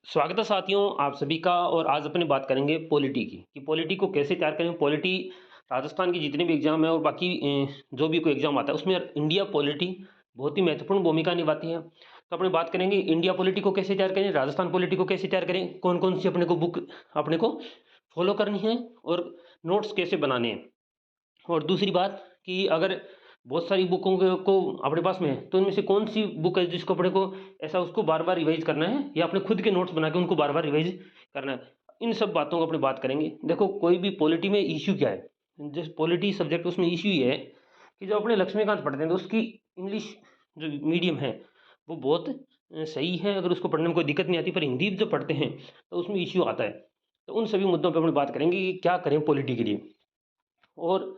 स्वागत है साथियों आप सभी का। और आज अपनी बात करेंगे पॉलिटी की कि पॉलिटी को कैसे तैयार करें। पॉलिटी राजस्थान की जितने भी एग्जाम है और बाकी जो भी कोई एग्जाम आता है उसमें इंडिया पॉलिटी बहुत ही महत्वपूर्ण भूमिका निभाती है। तो अपने बात करेंगे इंडिया पॉलिटी को कैसे तैयार करें, राजस्थान पॉलिटी को कैसे तैयार करें, कौन कौन सी अपने को बुक अपने को फॉलो करनी है और नोट्स कैसे बनाने हैं। और दूसरी बात कि अगर बहुत सारी बुकों को अपने पास में है तो इनमें से कौन सी बुक है जिसको अपने को ऐसा उसको बार बार रिवाइज करना है या अपने खुद के नोट्स बना के उनको बार बार रिवाइज करना है। इन सब बातों को अपने बात करेंगे। देखो कोई भी पॉलिटी में इश्यू क्या है, जिस पॉलिटी सब्जेक्ट उसमें इश्यू ये है कि जब अपने लक्ष्मीकांत पढ़ते हैं तो उसकी इंग्लिश जो मीडियम है वो बहुत सही है, अगर उसको पढ़ने में कोई दिक्कत नहीं आती। पर हिंदी जब पढ़ते हैं तो उसमें इश्यू आता है। तो उन सभी मुद्दों पर अपनी बात करेंगे कि क्या करें पॉलिटी के लिए। और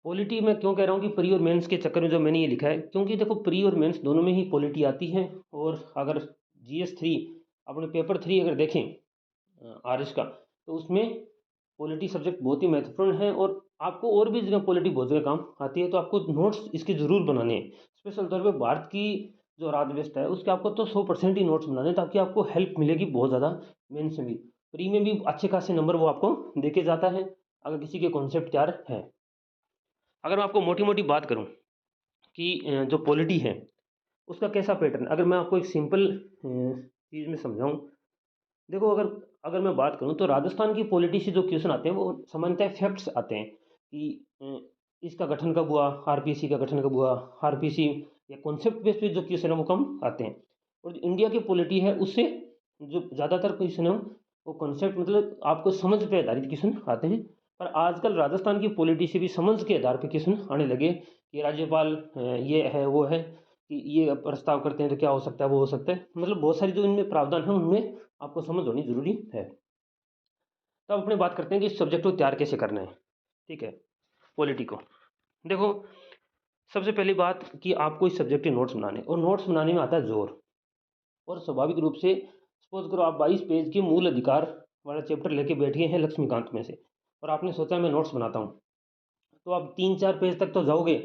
पॉलिटी मैं क्यों कह रहा हूँ कि प्री और मेंस के चक्कर में जो मैंने ये लिखा है, क्योंकि देखो प्री और मेंस दोनों में ही पॉलिटी आती है। और अगर GS 3 अपने पेपर 3 अगर देखें RS का, तो उसमें पॉलिटी सब्जेक्ट बहुत ही महत्वपूर्ण है। और आपको और भी जगह पॉलिटी बहुत जगह काम आती है, तो आपको नोट्स इसके जरूर बनाने हैं। स्पेशल तौर पे भारत की जो राज्य व्यवस्था है उसके आपको तो 100% ही नोट्स बनाने हैं, ताकि आपको हेल्प मिलेगी बहुत ज़्यादा। मेंस में भी, प्री में भी अच्छे खासे नंबर वो आपको देके जाता है अगर किसी के कॉन्सेप्ट तैयार है। अगर मैं आपको मोटी मोटी बात करूं कि जो पॉलिटी है उसका कैसा पैटर्न, अगर मैं आपको एक सिंपल चीज़ में समझाऊं। देखो अगर अगर मैं बात करूं तो राजस्थान की पॉलिटी से जो क्वेश्चन आते हैं वो सामान्यतः फैक्ट्स आते हैं कि इसका गठन कब हुआ, RPC का गठन कब हुआ, RPC या कॉन्सेप्ट बेस्ड पे जो क्वेश्चन है वो कम आते हैं। और जो इंडिया की पॉलिटी है उससे जो ज़्यादातर क्वेश्चन है वो कॉन्सेप्ट मतलब आपको समझ पे आधारित क्वेश्चन आते हैं। पर आजकल राजस्थान की पॉलिटी से भी समझ के आधार पर क्वेश्चन आने लगे कि राज्यपाल ये है वो है, कि ये प्रस्ताव करते हैं तो क्या हो सकता है वो हो सकता है। मतलब बहुत सारी जो इनमें प्रावधान है उनमें आपको समझ होनी जरूरी है। तो अब अपनी बात करते हैं कि इस सब्जेक्ट को तैयार कैसे करना है। ठीक है, पॉलिटी को देखो, सबसे पहली बात कि आपको इस सब्जेक्ट के नोट्स बनाने, और नोट्स बनाने में आता है जोर। और स्वाभाविक रूप से सपोज करो आप 22 पेज के मूल अधिकार वाला चैप्टर लेके बैठे हैं लक्ष्मीकांत में से, और आपने सोचा मैं नोट्स बनाता हूँ। तो आप 3-4 पेज तक तो जाओगे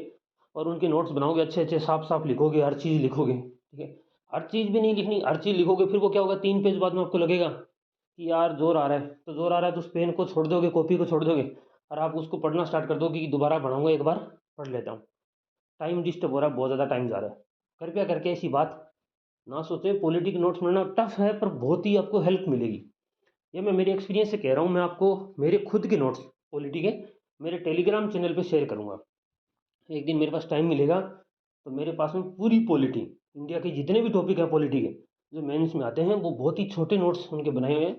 और उनके नोट्स बनाओगे, अच्छे अच्छे साफ साफ लिखोगे, हर चीज़ लिखोगे। ठीक है, हर चीज़ भी नहीं लिखनी, हर चीज़ लिखोगे फिर वो क्या होगा, 3 पेज बाद में आपको लगेगा कि यार जोर आ रहा है। तो जोर आ रहा है तो उस पेन को छोड़ दोगे, कॉपी को छोड़ दोगे, और आप उसको पढ़ना स्टार्ट कर दोगे कि दोबारा पढ़ूंगा, एक बार पढ़ लेता हूँ। टाइम डिस्टर्ब हो रहा है, बहुत ज़्यादा टाइम जा रहा है। कृपया करके ऐसी बात ना सोचे। पॉलिटिक नोट्स मिलना टफ है पर बहुत ही आपको हेल्प मिलेगी। ये मैं मेरे एक्सपीरियंस से कह रहा हूँ। मैं आपको मेरे खुद के नोट्स पॉलिटी के मेरे टेलीग्राम चैनल पे शेयर करूँगा। एक दिन मेरे पास टाइम मिलेगा तो मेरे पास में पूरी पॉलिटी, इंडिया के जितने भी टॉपिक हैं पॉलिटी के जो मेंस में आते हैं, वो बहुत ही छोटे नोट्स उनके बनाए हुए हैं।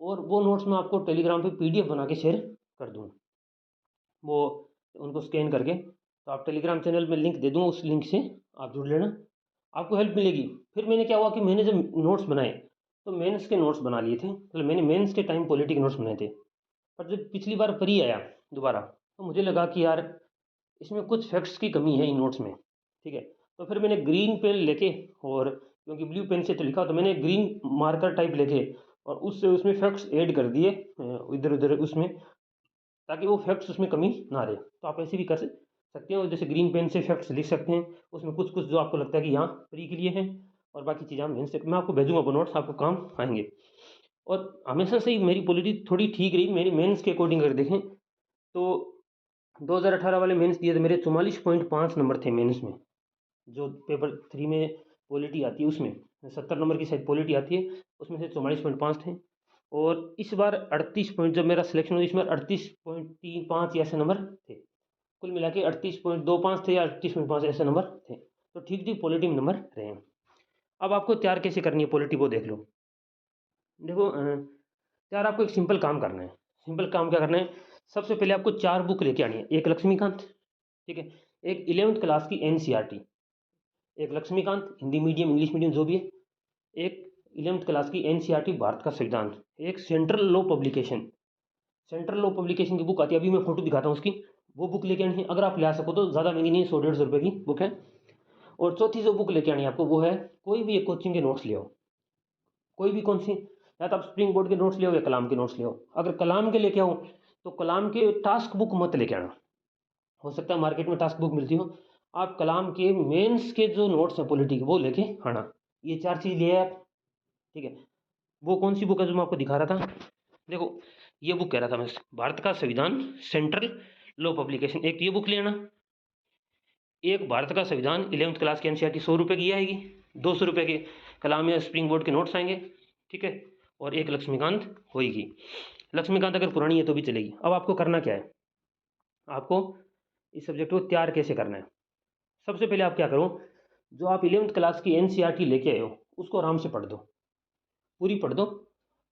और वो नोट्स मैं आपको टेलीग्राम पे PDF बना के शेयर कर दूँ, वो उनको स्कैन करके। तो आप टेलीग्राम चैनल में लिंक दे दूँ, उस लिंक से आप जुड़ लेना, आपको हेल्प मिलेगी। फिर मैंने क्या हुआ कि मैंने जब नोट्स बनाए तो मेंस के नोट्स बना लिए थे, मतलब मैंने मेंस के टाइम पॉलिटी के नोट्स बनाए थे। पर जब पिछली बार प्री आया दोबारा, तो मुझे लगा कि यार इसमें कुछ फैक्ट्स की कमी है इन नोट्स में। ठीक है, तो फिर मैंने ग्रीन पेन लेके, और क्योंकि ब्लू पेन से तो लिखा तो मैंने ग्रीन मार्कर टाइप लेके और उससे उसमें फैक्ट्स ऐड कर दिए इधर उधर उसमें, ताकि वो फैक्ट्स उसमें कमी ना रहे। तो आप ऐसे भी कर सकते हो, जैसे ग्रीन पेन से फैक्ट्स लिख सकते हैं, उसमें कुछ कुछ जो आपको लगता है कि यहाँ प्री के लिए है, और बाकी चीज़ें आप मेंस से, मैं आपको भेजूंगा वो नोट्स, आपको काम आएंगे। और हमेशा से ही मेरी पॉलिटी थोड़ी ठीक रही। मेरी मेंस के अकॉर्डिंग अगर देखें तो 2018 वाले मेंस दिए थे मेरे 44.5 नंबर थे मेंस में। जो पेपर 3 में पॉलिटी आती है उसमें 70 नंबर की शायद पॉलिटी आती है, उसमें से 44.5 थे। और इस बार 38 पॉइंट जब मेरा सिलेक्शन हुआ, इसमें 38.35 ऐसे नंबर थे। कुल मिला के 38.25 थे या 38.5 ऐसे नंबर थे। तो ठीक ठीक पॉलिटी में नंबर रहे हैं। अब आपको तैयार कैसे करनी है पॉलिटी वो देख लो। देखो यार आपको एक सिंपल काम करना है। सिंपल काम क्या करना है, सबसे पहले आपको 4 बुक लेके आनी है। एक लक्ष्मीकांत, ठीक है, एक 11th क्लास की NCERT, एक Laxmikanth Hindi medium English medium जो भी है, एक 11th क्लास की NCERT भारत का संविधान, एक central law publication. Central law publication की बुक आती है, अभी मैं फोटो दिखाता हूँ उसकी, वो बुक लेके आनी है। अगर आप ला सको तो, ज़्यादा महंगी नहीं, 100-150 रुपये की बुक है। और चौथी जो बुक लेके आनी है आपको वो है, कोई भी एक कोचिंग के नोट्स ले आओ, कोई भी कौन सी, या तो आप स्प्रिंग बोर्ड के नोट्स ले आओ या कलाम के नोट्स ले आओ। अगर कलाम के लेके आओ तो कलाम के टास्क बुक मत लेके आना, हो सकता है मार्केट में टास्क बुक मिलती हो। आप कलाम के मेंस के जो नोट्स हैं पॉलिटी के वो लेके आना। ये 4 चीज़ लिए आप, ठीक है। वो कौन सी बुक है जो मैं आपको दिखा रहा था? देखो, ये बुक कह रहा था मैं, भारत का संविधान सेंट्रल लॉ पब्लिकेशन, एक ये बुक लेना, एक भारत का संविधान 11th क्लास की एनसीईआरटी 100 रुपये की आएगी, 200 रुपये के कलाम या स्प्रिंग बोर्ड के नोट्स आएंगे, ठीक है, और एक लक्ष्मीकांत होएगी। लक्ष्मीकांत अगर पुरानी है तो भी चलेगी। अब आपको करना क्या है, आपको इस सब्जेक्ट को तैयार कैसे करना है? सबसे पहले आप क्या करो, जो आप 11th क्लास की एनसीईआरटी लेके आए हो उसको आराम से पढ़ दो, पूरी पढ़ दो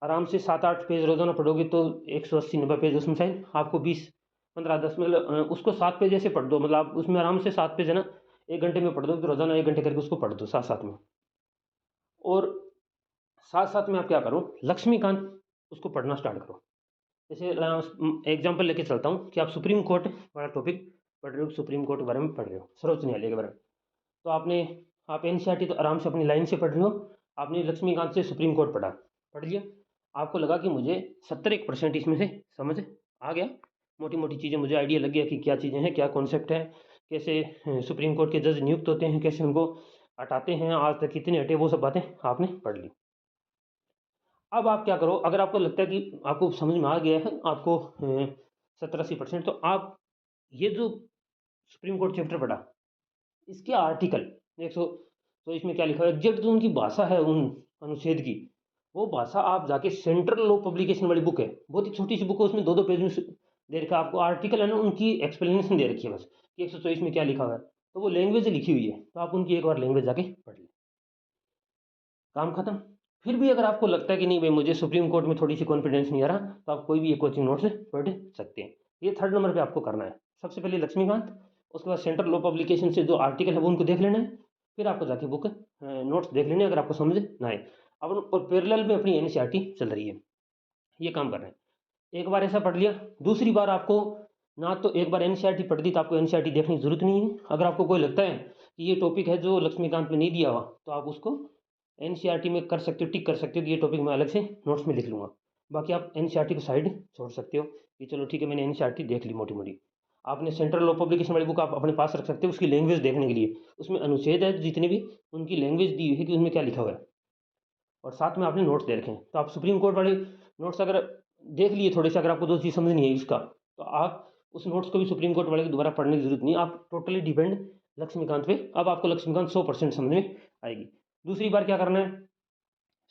आराम से। 7-8 पेज रोजाना पढ़ोगे तो 180-90 पेज उसमें से आपको 20-15-10 मतलब उसको 7 पेज ऐसे पढ़ दो, मतलब आप उसमें आराम से 7 पेज है ना 1 घंटे में पढ़ दो, तो रोजाना 1 घंटे करके उसको पढ़ दो साथ साथ में। और साथ साथ में आप क्या करो, लक्ष्मीकांत उसको पढ़ना स्टार्ट करो। जैसे एग्जाम्पल लेके चलता हूँ कि आप सुप्रीम कोर्ट वाला टॉपिक पढ़ रहे हो, सुप्रीम कोर्ट के बारे में पढ़ रहे हो, सर्वोच्च न्यायालय के बारे में, तो आप एनसीईआरटी तो आराम से अपनी लाइन से पढ़ रहे हो, आपने लक्ष्मीकांत से सुप्रीम कोर्ट पढ़ लिया, आपको लगा कि मुझे 70% इसमें से समझ आ गया, मोटी मोटी चीज़ें मुझे आइडिया लग गया कि क्या चीज़ें हैं, क्या कॉन्सेप्ट है, कैसे सुप्रीम कोर्ट के जज नियुक्त होते हैं, कैसे उनको हटाते हैं, आज तक कितने हटे, वो सब बातें आपने पढ़ ली। अब आप क्या करो, अगर आपको लगता है कि आपको समझ में आ गया है, आपको 70-80%, तो आप ये जो सुप्रीम कोर्ट चैप्टर पढ़ा, इसके आर्टिकल 100, तो इसमें क्या लिखा है एग्जैक्ट जो उनकी भाषा है उन अनुच्छेद की, वो भाषा आप जाके सेंट्रल लॉ पब्लिकेशन वाली बुक है, बहुत ही छोटी सी बुक है, उसमें 2-2 पेज में दे रखा है आपको आर्टिकल है ना, उनकी एक्सप्लेनेशन दे रखी है बस कि 124 में क्या लिखा हुआ है, तो वो लैंग्वेज लिखी हुई है, तो आप उनकी एक बार लैंग्वेज जाके पढ़ लें, काम खत्म। फिर भी अगर आपको लगता है कि नहीं भाई मुझे सुप्रीम कोर्ट में थोड़ी सी कॉन्फिडेंस नहीं आ रहा, तो आप कोई भी एक कोचिंग नोट से पढ़ सकते हैं। ये 3rd नंबर पे आपको करना है। सबसे पहले लक्ष्मीकांत, उसके बाद सेंट्रल लॉ पब्लिकेशन से जो आर्टिकल है वो उनको देख लेना है, फिर आपको जाके बुक नोट्स देख लेने अगर आपको समझ ना आए। अब और पैरेलल में अपनी एनसीईआरटी चल रही है, ये काम कर रहे हैं। एक बार ऐसा पढ़ लिया, दूसरी बार आपको ना, तो एक बार एनसीईआरटी पढ़ दी तो आपको एनसीईआरटी देखने की जरूरत नहीं है। अगर आपको कोई लगता है कि ये टॉपिक है जो लक्ष्मीकांत में नहीं दिया हुआ, तो आप उसको एनसीईआरटी में कर सकते हो, टिक कर सकते हो कि ये टॉपिक मैं अलग से नोट्स में लिख लूँगा। बाकी आप एनसीईआरटी को साइड छोड़ सकते हो कि चलो ठीक है मैंने एनसीईआरटी देख ली मोटी मोटी। आपने सेंट्रल लॉ पब्लिकेशन वाली बुक आप अपने पास रख सकते हो उसकी लैंग्वेज देखने के लिए, उसमें अनुच्छेद है जितने भी, उनकी लैंग्वेज दी हुई है कि उनमें क्या लिखा हुआ है, और साथ में आपने नोट्स दे रखे हैं। तो आप सुप्रीम कोर्ट वाले नोट्स अगर देख लिए थोड़े से, अगर आपको दो चीज़ समझ नहीं है इसका, तो आप उस नोट्स को भी सुप्रीम कोर्ट वाले की दोबारा पढ़ने की जरूरत नहीं, आप टोटली डिपेंड लक्ष्मीकांत पे। अब आपको लक्ष्मीकांत 100% समझ में आएगी। दूसरी बार क्या करना है,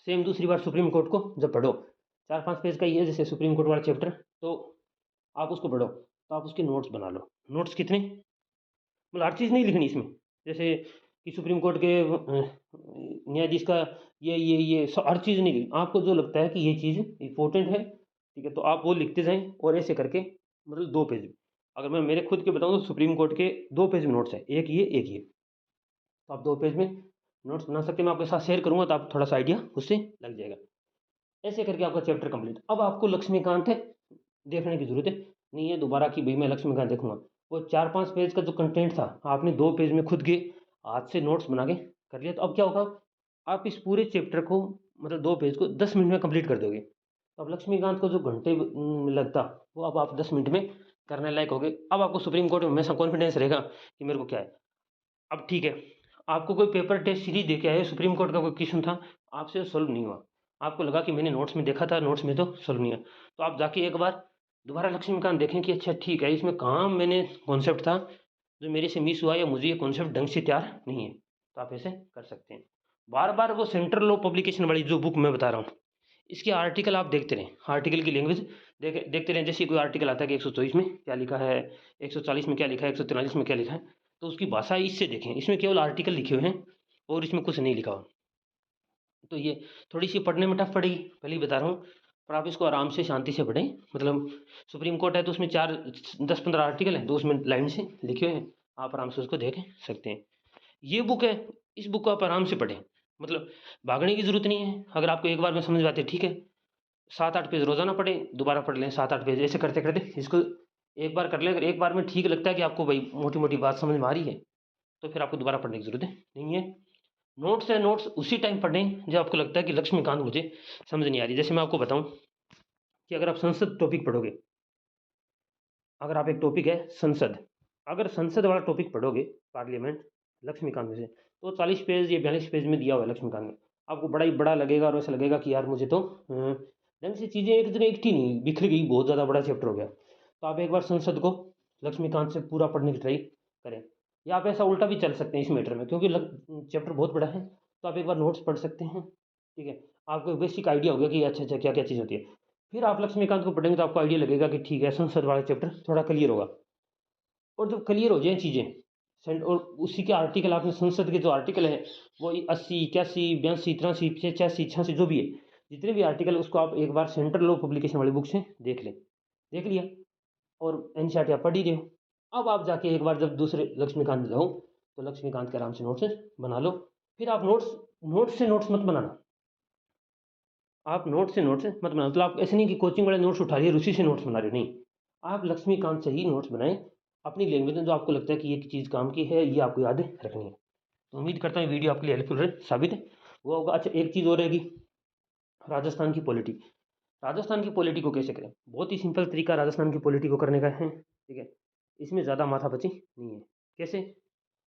सेम दूसरी बार सुप्रीम कोर्ट को जब पढ़ो, 4-5 पेज का ही है जैसे सुप्रीम कोर्ट वाला चैप्टर, तो आप उसको पढ़ो, तो आप उसके नोट्स बना लो। नोट्स कितने, मतलब हर चीज़ नहीं लिखनी इसमें, जैसे कि सुप्रीम कोर्ट के न्यायाधीश का ये हर चीज़ नहीं लिखनी, आपको जो लगता है कि ये चीज़ इंपॉर्टेंट है, ठीक है, तो आप वो लिखते जाएं, और ऐसे करके मतलब 2 पेज, अगर मैं मेरे खुद के बताऊं तो सुप्रीम कोर्ट के 2 पेज में नोट्स है, एक ये एक ये, तो आप 2 पेज में नोट्स बना सकते हैं। मैं आपके साथ शेयर करूंगा तो आप थोड़ा सा आइडिया उससे लग जाएगा। ऐसे करके आपका चैप्टर कंप्लीट। अब आपको लक्ष्मीकांत है देखने की जरूरत है नहीं है दोबारा कि भाई मैं लक्ष्मीकांत देखूंगा, वो 4-5 पेज का जो कंटेंट था आपने 2 पेज में खुद के हाथ से नोट्स बना के कर लिया, तो अब क्या होगा, आप इस पूरे चैप्टर को मतलब 2 पेज को 10 मिनट में कंप्लीट कर दोगे। तो अब लक्ष्मीकांत को जो घंटे लगता, वो अब आप 10 मिनट में करने लायक हो गए। अब आपको सुप्रीम कोर्ट में हमेशा कॉन्फिडेंस रहेगा कि मेरे को क्या है। अब ठीक है, आपको कोई पेपर टेस्ट सीरीज दे के आए, सुप्रीम कोर्ट का कोई क्वेश्चन था, आपसे सॉल्व नहीं हुआ, आपको लगा कि मैंने नोट्स में देखा था, नोट्स में तो सॉल्व नहीं है, तो आप जाके एक बार दोबारा लक्ष्मीकांत देखें कि अच्छा ठीक है इसमें कहाँ मैंने कॉन्सेप्ट था जो मेरे से मिस हुआ, या मुझे ये कॉन्सेप्ट ढंग से तैयार नहीं है, तो आप ऐसे कर सकते हैं। बार बार वो सेंट्रल लॉ पब्लिकेशन वाली जो बुक मैं बता रहा हूँ, इसके आर्टिकल आप देखते रहें, आर्टिकल की लैंग्वेज देखते रहें। जैसे कोई आर्टिकल आता है कि 124 में क्या लिखा है, 140 में क्या लिखा है, 143 में क्या लिखा है, तो उसकी भाषा इससे देखें, इसमें केवल आर्टिकल लिखे हुए हैं और इसमें कुछ नहीं लिखा हुआ। तो ये थोड़ी सी पढ़ने में टफ पड़ेगी, पहले ही बता रहा हूँ, पर आप इसको आराम से शांति से पढ़ें। मतलब सुप्रीम कोर्ट है तो उसमें 4-10-15 आर्टिकल हैं, 2 मिनट लाइन से लिखे हुए हैं, आप आराम से उसको देख सकते हैं। ये बुक है, इस बुक को आप आराम से पढ़ें, मतलब भागने की जरूरत नहीं है। अगर आपको एक बार में समझ आते ठीक है, 7-8 पेज रोजाना पढ़ें, दोबारा पढ़ लें 7-8 पेज, ऐसे करते करते इसको एक बार कर लें। अगर एक बार में ठीक लगता है कि आपको भाई मोटी मोटी बात समझ में आ रही है, तो फिर आपको दोबारा पढ़ने की जरूरत नहीं है। नोट्स है, नोट्स उसी टाइम पढ़ें जब आपको लगता है कि लक्ष्मीकांत मुझे समझ नहीं आ रही। जैसे मैं आपको बताऊं कि अगर आप संसद टॉपिक पढ़ोगे, अगर आप एक टॉपिक है संसद, अगर संसद वाला टॉपिक पढ़ोगे, पार्लियामेंट, लक्ष्मीकांत में से, तो 40 पेज या 42 पेज में दिया हुआ है लक्ष्मीकांत में। आपको बड़ा ही बड़ा लगेगा और ऐसा लगेगा कि यार मुझे तो ढंग से चीज़ें एक जगह इकट्ठी नहीं बिखर गई, बहुत ज़्यादा बड़ा चैप्टर हो गया। तो आप एक बार संसद को लक्ष्मीकांत से पूरा पढ़ने की ट्राई करें, या आप ऐसा उल्टा भी चल सकते हैं इस मैटर में, क्योंकि चैप्टर बहुत बड़ा है। तो आप एक बार नोट्स पढ़ सकते हैं, ठीक है। आपको बेसिक आइडिया हो गया कि अच्छा अच्छा क्या क्या चीज़ होती है। फिर आप लक्ष्मीकांत को पढ़ेंगे तो आपको आइडिया लगेगा कि ठीक है, संसद वाला चैप्टर थोड़ा क्लियर होगा। और जब क्लियर हो जाए चीज़ें और उसी के आर्टिकल, आपने संसद के जो आर्टिकल है वो 80, 81, 82, 83, 85, 86 जो भी है, जितने भी आर्टिकल है उसको आप एक बार सेंट्रल लॉ पब्लिकेशन वाली बुक से देख लें। देख लिया और एनसीईआरटी आप पढ़ ही रहे हो। अब आप जाके एक बार जब दूसरे लक्ष्मीकांत जाओ तो लक्ष्मीकांत के आराम से नोट्स बना लो। फिर आप नोट्स से नोट्स मत बनाना, आप नोट से नोट्स मत बनाओ। मतलब आप ऐसे नहीं कि कोचिंग वाले नोट्स उठा लिए और उसी से नोट्स बना रहे हो, नहीं। आप लक्ष्मीकांत से ही नोट्स बनाएं अपनी लैंग्वेज में, जो आपको लगता है कि ये चीज़ काम की है, ये आपको याद रखनी है। तो उम्मीद करता हूँ वीडियो आपके लिए हेल्पफुल साबित है वो होगा। अच्छा, एक चीज़ और रहेगी, राजस्थान की पॉलिटी। राजस्थान की पॉलिटी को कैसे करें? बहुत ही सिंपल तरीका राजस्थान की पॉलिटी को करने का है, ठीक है। इसमें ज़्यादा माथापच्ची नहीं है। कैसे?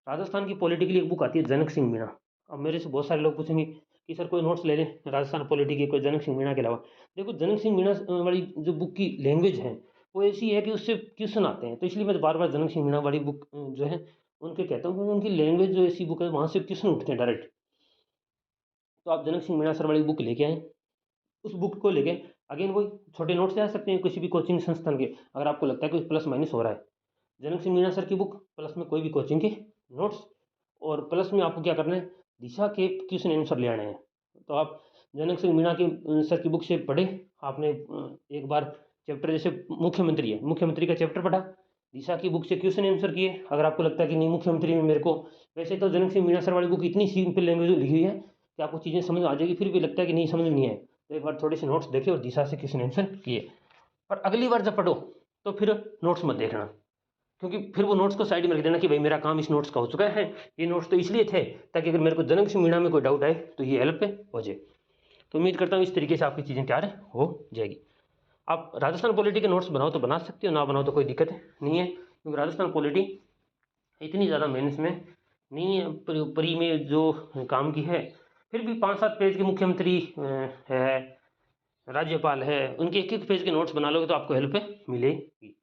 राजस्थान की पॉलिटी के लिए एक बुक आती है जनक सिंह मीणा। अब मेरे से बहुत सारे लोग पूछेंगे कि सर कोई नोट्स ले लें राजस्थान पॉलिटी के, कोई जनक सिंह मीणा के अलावा। देखो, जनक सिंह मीणा वाली जो बुक की लैंग्वेज है वो ऐसी है कि उससे क्वेश्चन आते हैं, तो इसलिए मैं बार बार जनक सिंह मीणा वाली बुक जो है उनके कहता हूँ, क्योंकि उनकी लैंग्वेज जो ऐसी बुक है वहाँ से क्वेश्चन उठते हैं डायरेक्ट। तो आप जनक सिंह मीणा सर वाली बुक लेके आएँ, उस बुक को लेके अगेन वही छोटे नोट्स ले आ सकते हैं किसी भी कोचिंग संस्थान के, अगर आपको लगता है कुछ प्लस माइनस हो रहा है। जनक सिंह मीणा सर की बुक प्लस में कोई भी कोचिंग के नोट्स, और प्लस में आपको क्या करना है, दिशा के क्वेश्चन आंसर ले आने हैं। तो आप जनक सिंह मीणा की सर की बुक से पढ़े, आपने एक बार चैप्टर जैसे मुख्यमंत्री है, मुख्यमंत्री का चैप्टर पढ़ा, दिशा की बुक से क्वेश्चन आंसर किए। अगर आपको लगता है कि नहीं मुख्यमंत्री में मेरे को, वैसे तो जनक सिंह मीणा सर वाली बुक इतनी सिंपल लैंग्वेज में लिखी हुई है कि आपको चीज़ें समझ आ जाएगी, फिर भी लगता है कि नहीं समझ में नहीं आए तो एक बार थोड़े से नोट्स देखे और दिशा से क्वेश्चन आंसर किए। और अगली बार जब पढ़ो तो फिर नोट्स मत देखना, क्योंकि फिर वो नोट्स को साइड में रख देना कि भाई मेरा काम इस नोट्स का हो चुका है, ये नोट्स तो इसलिए थे ताकि अगर मेरे को जनक सिंह मीणा में कोई डाउट आए तो ये हेल्प हो जाए। तो उम्मीद करता हूँ इस तरीके से आपकी चीज़ें तैयार हो जाएगी। आप राजस्थान पॉलिटी के नोट्स बनाओ तो बना सकते हो, ना बनाओ तो कोई दिक्कत नहीं है, क्योंकि राजस्थान पॉलिटी इतनी ज़्यादा मेहनत में नहीं है, परी में जो काम की है। फिर भी 5-7 पेज के मुख्यमंत्री है, राज्यपाल है, उनके एक एक पेज के नोट्स बना लोगे तो आपको हेल्प मिलेगी।